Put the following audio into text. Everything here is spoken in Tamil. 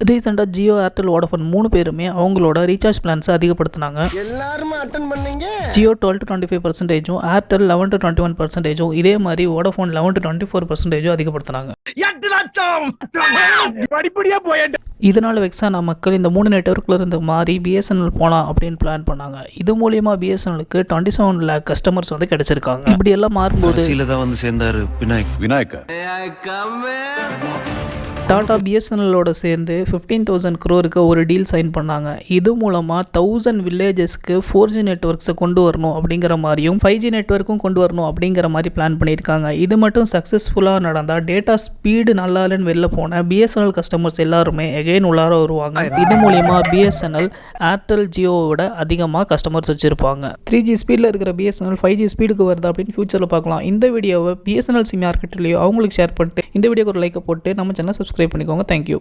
ரீசெண்டாக ஜியோ, ஏர்டெல், வோடஃபோன் 3 பேருமே அவங்களோட ரீசார்ஜ் பிளான்ஸை அதிகப்படுத்தினாங்க. எல்லாருமே அட்டெண்ட் பண்ணீங்க. ஜியோ 12-25%, ஏர்டெல் 11-21%, இதே மாதிரி வோடஃபோன் 11-24% அதிகப்படுத்தினாங்க. 8 லட்சம் படிப்படியா போயிட்டு. இதனால வெக்ஸான மக்கள் இந்த 3 நெட்வொர்க்ல இருந்து மாறி பிஎஸ்என்எல் போகலாம் அப்படின்னு பிளான் பண்ணாங்க. இது மூலியமா பிஎஸ்என்எலுக்கு 27 lakh கஸ்டமர்ஸ் வந்து கிடைச்சிருக்காங்க. இப்படி எல்லாம் மாறும்போது வந்து சேர்ந்தாரு விநாயக். டாடா பிஎஸ்என்எலோட சேர்ந்து 15,000 crore ஒரு டீல் சைன் பண்ணாங்க. இது மூலமா 1000 வில்லேஜஸ்க்கு 4G நெட்வொர்க்ஸை கொண்டு வரணும் அப்படிங்கிற மாதிரியும் 5G நெட்வொர்க்கும் கொண்டு வரணும் அப்படிங்கிற மாதிரி பிளான் பண்ணியிருக்காங்க. இது மட்டும் சக்ஸஸ்ஃபுல்லாக நடந்தால் டேட்டா ஸ்பீடு நல்லா இல்லைன்னு வெளில போன பிஎஸ்என்எல் கஸ்டமர்ஸ் எல்லாருமே எகைன் உள்ளார வருவாங்க. இது மூலியமா பிஎஸ்என்எல் ஏர்டெல், ஜியோவோட அதிகமாக கஸ்டமர்ஸ் வச்சிருப்பாங்க. 3G ஸ்பீடில் இருக்கிற பிஎஸ்என்எல் 5G ஸ்பீடுக்கு வருது அப்படின்னு ஃபியூச்சரில் பார்க்கலாம். இந்த வீடியோவை பிஎஸ்என்எல் சிம் யார்கிட்டலையோ அவங்களுக்கு ஷேர் பண்ணிட்டு இந்த வீடியோக்கு ஒரு லைக்கை போட்டு நம்ம சேனல் சப்ஸ்கிரைப் பண்ணிக்கோங்க. தேங்க்யூ.